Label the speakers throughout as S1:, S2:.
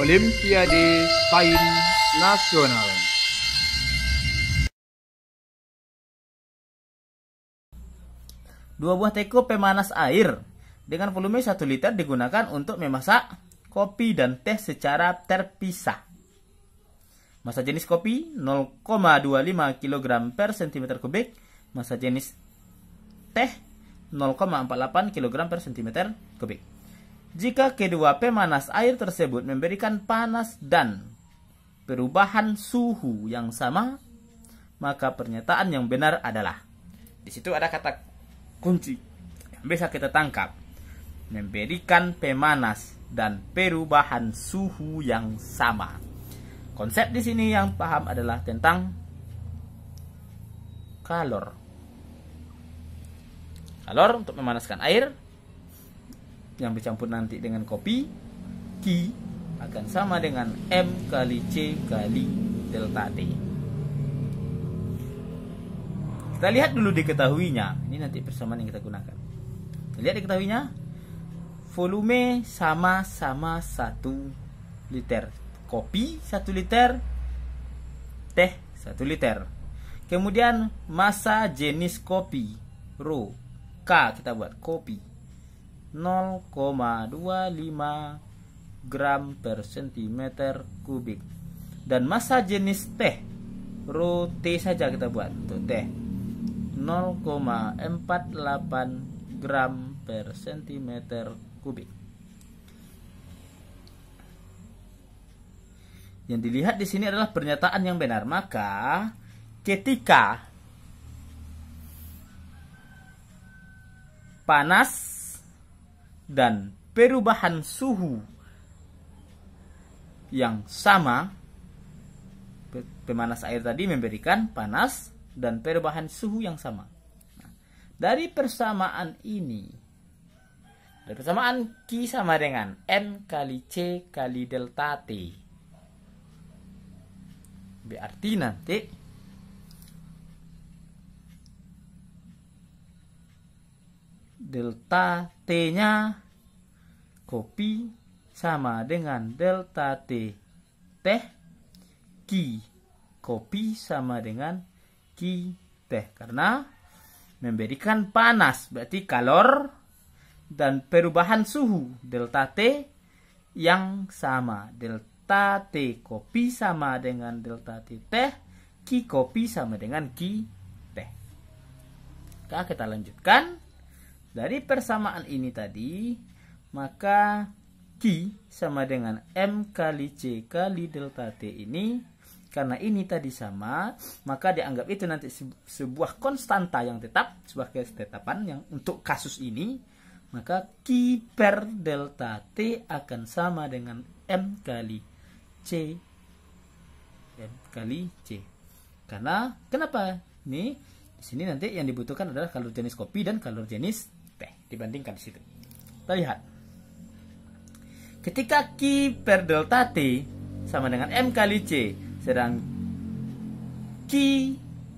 S1: Olimpiade Sains Nasional.
S2: Dua buah teko pemanas air dengan volume 1 liter digunakan untuk memasak kopi dan teh secara terpisah. Massa jenis kopi 0,25 kg per cm kubik. Massa jenis teh 0,48 kg per cm kubik. Jika kedua pemanas air tersebut memberikan panas dan perubahan suhu yang sama, maka pernyataan yang benar adalah, di situ ada kata kunci yang bisa kita tangkap, memberikan pemanas dan perubahan suhu yang sama. Konsep di sini yang paham adalah tentang kalor. Kalor untuk memanaskan air yang bercampur nanti dengan kopi, Q akan sama dengan M kali C kali delta T. Kita lihat dulu diketahuinya. Ini nanti persamaan yang kita gunakan. Kita lihat diketahuinya. Volume sama-sama 1 liter. Kopi 1 liter, teh 1 liter. Kemudian massa jenis kopi, rho, K kita buat kopi 0,25 gram per cm kubik. Dan massa jenis teh, rho T saja kita buat untuk teh 0,48 gram per cm kubik. Yang dilihat di sini adalah pernyataan yang benar. Maka ketika panas dan perubahan suhu yang sama, pemanas air tadi memberikan panas dan perubahan suhu yang sama. Nah, dari persamaan ini, dari persamaan Q sama dengan M kali C kali delta T. Berarti nanti delta T-nya kopi sama dengan delta T teh, Q kopi sama dengan Q teh. Karena memberikan panas, berarti kalor, dan perubahan suhu delta T yang sama. Delta T kopi sama dengan delta T teh, Q kopi sama dengan Q teh. Kita lanjutkan. Dari persamaan ini tadi, maka Q sama dengan M kali C kali delta T ini. Karena ini tadi sama, maka dianggap itu nanti sebuah konstanta yang tetap, sebuah ketetapan yang untuk kasus ini. Maka Q per delta T akan sama dengan M kali C, M kali C. Karena kenapa? Ini di sini nanti yang dibutuhkan adalah kalor jenis kopi dan kalor jenis teh dibandingkan di situ. Kita lihat. Ketika Q per delta T sama dengan M kali C, sedang Q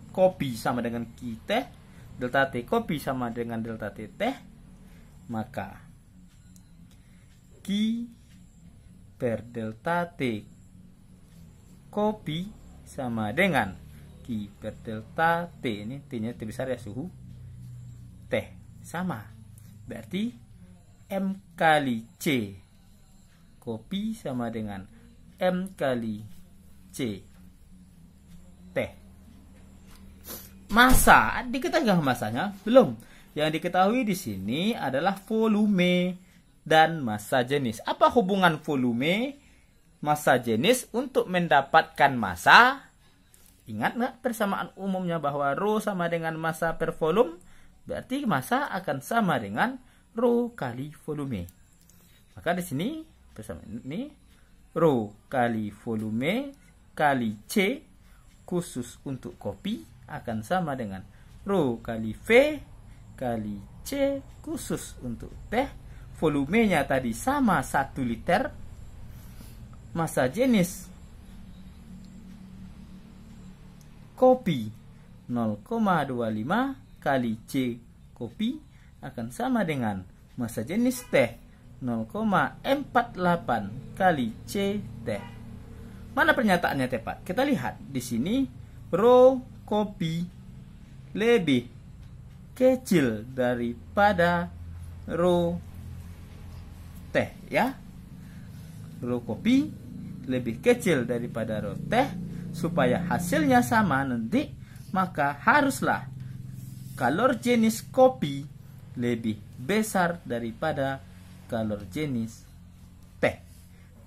S2: kopi sama dengan Q teh, delta T kopi sama dengan delta T teh, maka Q per delta T kopi sama dengan Q per delta T, ini T-nya T besar ya, suhu teh sama. Berarti M kali C kopi sama dengan M kali C teh. Massa, diketahui massanya? Belum. Yang diketahui di sini adalah volume dan massa jenis. Apa hubungan volume, massa jenis untuk mendapatkan massa? Ingat nggak persamaan umumnya bahwa rho sama dengan massa per volume? Berarti massa akan sama dengan rho kali volume. Maka di sini persamaan ini rho kali volume kali C khusus untuk kopi akan sama dengan rho kali V kali C khusus untuk teh. Volumenya tadi sama 1 liter. Massa jenis kopi 0,25 kali C kopi akan sama dengan massa jenis teh 0,48 kali C teh. Mana pernyataannya tepat? Kita lihat di sini ro kopi lebih kecil daripada ro teh ya. Ro kopi lebih kecil daripada ro teh. Supaya hasilnya sama nanti, maka haruslah kalor jenis kopi lebih besar daripada kalor jenis teh.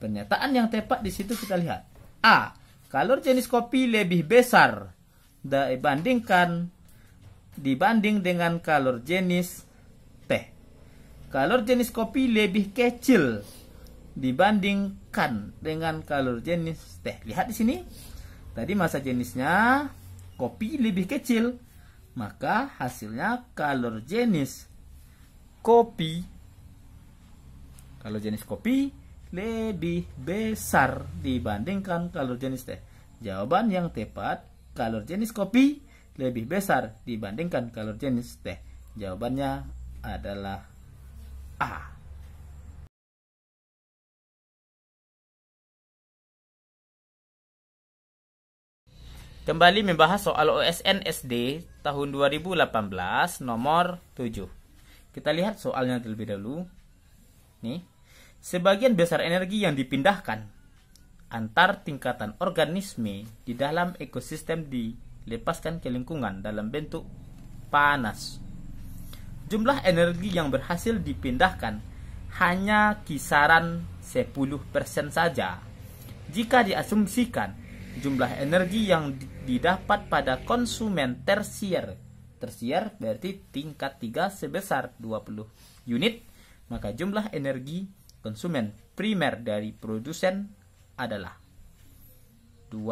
S2: Pernyataan yang tepat di situ kita lihat. A. Kalor jenis kopi lebih besar dibanding dengan kalor jenis teh. Kalor jenis kopi lebih kecil dibandingkan dengan kalor jenis teh. Lihat di sini. Tadi masa jenisnya kopi lebih kecil, maka hasilnya kalor jenis kopi lebih besar dibandingkan kalor jenis teh. Jawaban yang tepat, kalor jenis kopi lebih besar dibandingkan kalor jenis teh. Jawabannya adalah A. Kembali membahas soal OSN SD tahun 2018 nomor 7. Kita lihat soalnya terlebih dahulu. Nih, sebagian besar energi yang dipindahkan antar tingkatan organisme di dalam ekosistem dilepaskan ke lingkungan dalam bentuk panas. Jumlah energi yang berhasil dipindahkan hanya kisaran 10% saja. Jika diasumsikan jumlah energi yang didapat pada konsumen tersier berarti tingkat 3 sebesar 20 unit, maka jumlah energi konsumen primer dari produsen adalah 20.000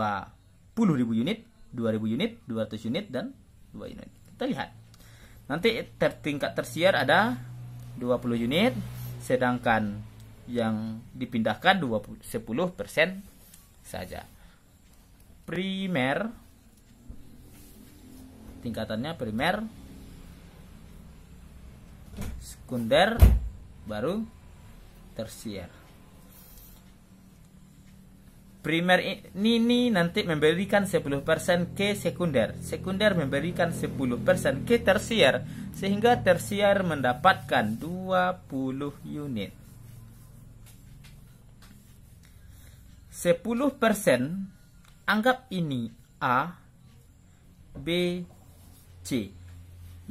S2: unit, 2.000 unit, 200 unit, dan 2 unit. Kita lihat. Nanti tingkat tersier ada 20 unit, sedangkan yang dipindahkan 10% saja. Primer, tingkatannya primer, sekunder, baru tersier. Primer ini nanti memberikan 10% ke sekunder. Sekunder memberikan 10% ke tersier, sehingga tersier mendapatkan 20 unit. 10% anggap ini A, B, C.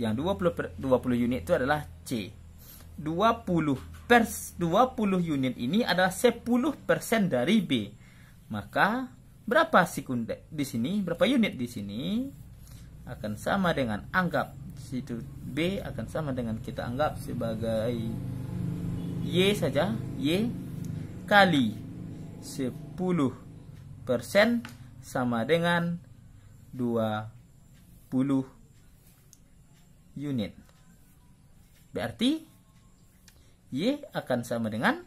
S2: Yang 20 unit itu adalah C. 20 unit ini adalah 10% dari B. Maka berapa sekunder di sini? Berapa unit di sini? Akan sama dengan anggap situ B akan sama dengan kita anggap sebagai Y saja. Y kali 10% sama dengan 20 unit. Berarti Y akan sama dengan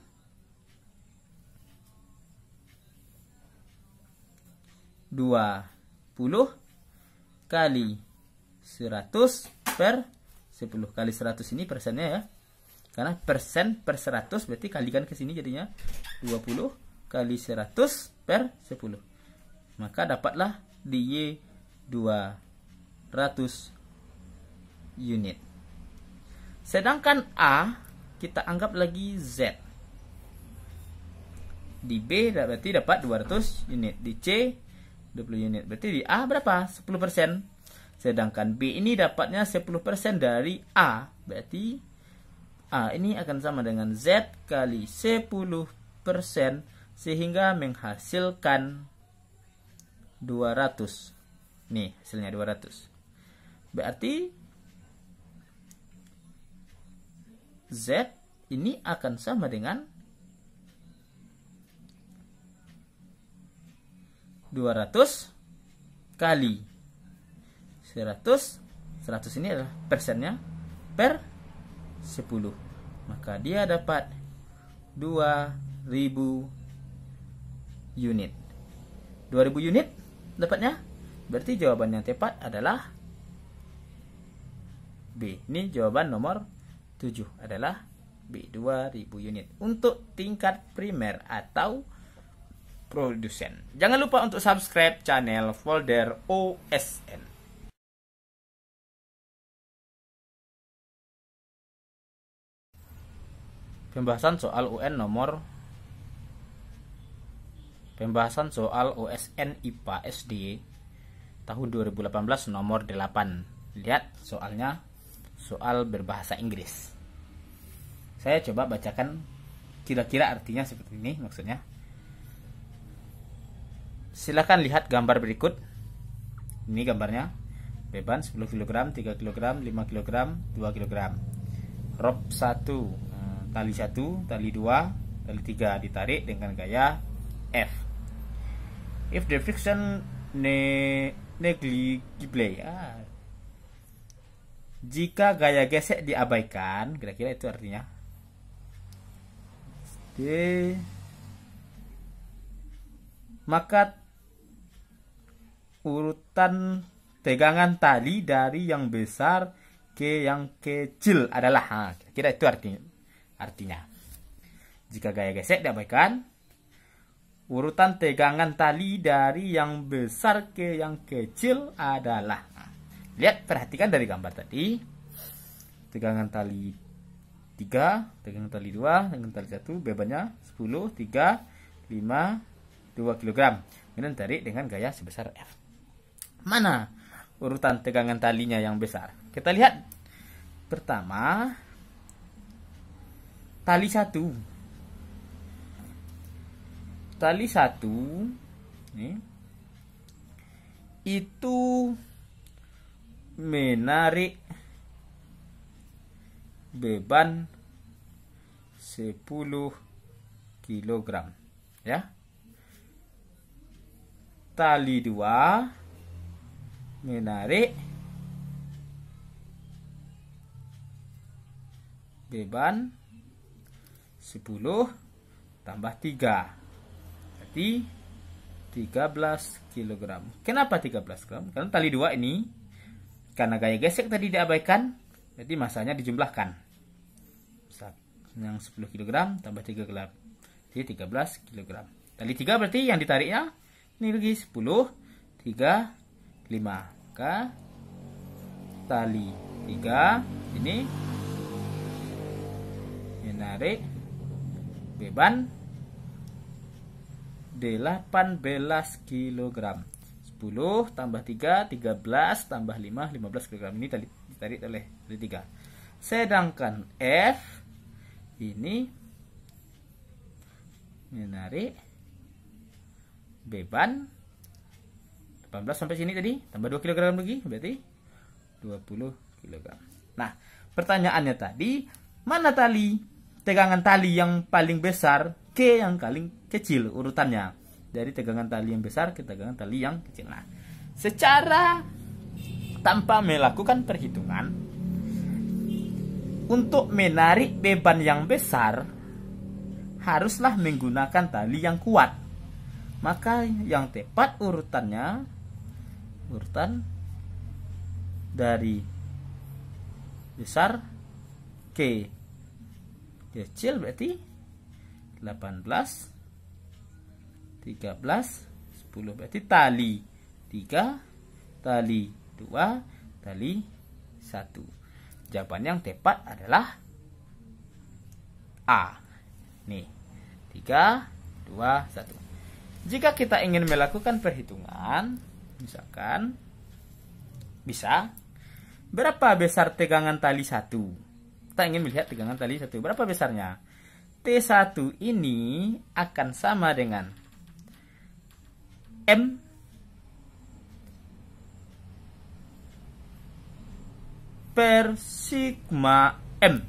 S2: 20 kali 100 per 10 kali 100 ini persennya ya. Karena persen per 100 berarti kalikan ke sini jadinya 20 kali 100 per 10. Maka dapatlah di Y 200 unit. Sedangkan A kita anggap lagi Z. Di B berarti dapat 200 unit. Di C 20 unit. Berarti di A berapa? 10%. Sedangkan B ini dapatnya 10% dari A. Berarti A ini akan sama dengan Z kali 10%, sehingga menghasilkan 200. Nih hasilnya 200. Berarti Z ini akan sama dengan 200 kali 100. 100 ini adalah persennya per 10. Maka dia dapat 2000 unit. 2000 unit dapatnya. Berarti jawaban yang tepat adalah B. Ini jawaban nomor 7 adalah B 2000 unit untuk tingkat primer atau produsen. Jangan lupa untuk subscribe channel Folder OSN. Pembahasan soal OSN IPA SD tahun 2018 nomor 8. Lihat soalnya, soal berbahasa Inggris. Saya coba bacakan kira-kira artinya seperti ini maksudnya. Silakan lihat gambar berikut. Ini gambarnya. Beban 10 kg, 3 kg, 5 kg, 2 kg. Rop 1, tali 1, tali 2, tali 3 ditarik dengan gaya F. If the friction negligible. Jika gaya gesek diabaikan, kira-kira itu artinya. Maka urutan tegangan tali dari yang besar ke yang kecil adalah, kira-kira itu artinya. Jika gaya gesek diabaikan, urutan tegangan tali dari yang besar ke yang kecil adalah. Lihat, perhatikan dari gambar tadi. Tegangan tali 3, tegangan tali 2, tegangan tali 1, bebannya 10, 3, 5, 2 kg. Kemudian tarik dengan gaya sebesar F. Mana urutan tegangan talinya yang besar? Kita lihat. Pertama, tali 1. Tali 1 ini, itu menarik beban 10 kg, ya. Tali 2 menarik beban 10 tambah 3, berarti 13 kg. Kenapa 13 kg? Karena tali 2 ini, karena gaya gesek tadi diabaikan, jadi masanya dijumlahkan. Yang 10 kg tambah 3 kg, jadi 13 kg. Tali 3 berarti yang ditariknya ini lagi 10, 3, 5. Maka tali 3 ini menarik beban 18 kg. 10 tambah 3, 13 tambah 5, 15 kg. Ini tadi ditarik oleh tali 3. Sedangkan F ini menarik beban 18 sampai sini tadi, tambah 2 kg lagi, berarti 20 kg. Nah, pertanyaannya tadi, mana tegangan tali yang paling besar ke yang paling kecil urutannya? Dari tegangan tali yang besar ke tegangan tali yang kecil. Nah, secara tanpa melakukan perhitungan, untuk menarik beban yang besar haruslah menggunakan tali yang kuat. Maka yang tepat urutannya, urutan dari besar ke kecil berarti 18, 13, 10, berarti tali 3, tali 2, tali 1. Jawaban yang tepat adalah A. Nih, 3, 2, 1. Jika kita ingin melakukan perhitungan, misalkan bisa, berapa besar tegangan tali 1? Kita ingin melihat tegangan tali 1, berapa besarnya? T1 ini akan sama dengan M per sigma M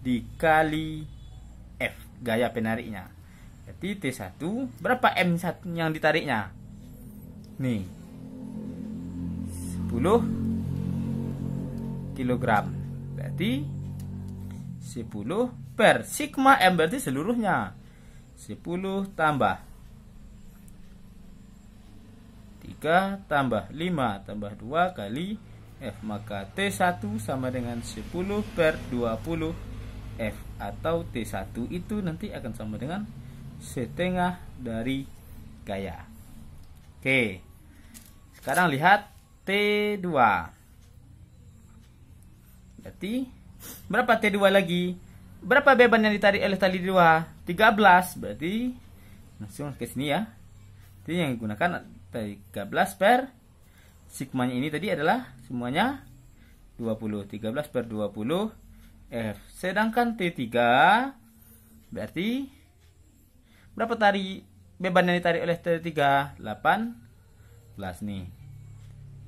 S2: dikali F, gaya penariknya. Jadi T1, berapa M yang ditariknya? Nih, 10 kg. Berarti 10 per sigma M, berarti seluruhnya 10 tambah 3 tambah 5 tambah 2 kali F. Maka T1 sama dengan 10 per 20 F atau T1 itu nanti akan sama dengan setengah dari gaya. Oke. Sekarang lihat T2. Berarti berapa T2 lagi? Berapa beban yang ditarik oleh tali 2? 13. Berarti langsung ke sini ya. Jadi yang digunakan 13 per sigmanya ini tadi adalah semuanya 20. 13 per 20 F. Sedangkan T3 berarti berapa beban yang ditarik oleh T3? 18 nih.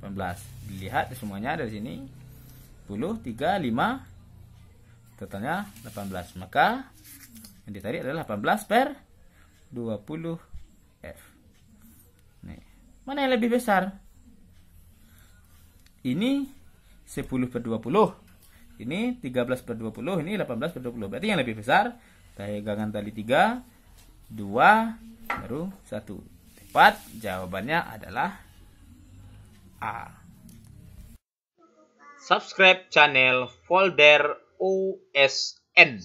S2: 18. Dilihat semuanya dari sini. 10, 3, 5. Totalnya 18. Maka yang ditarik adalah 18 per 20 F. Nih. Mana yang lebih besar? Ini 10 per 20. Ini 13 per 20. Ini 18 per 20. Berarti yang lebih besar pegangan tali 3, 2, baru 1. Tepat. Jawabannya adalah A.
S1: Subscribe channel Folder OSN.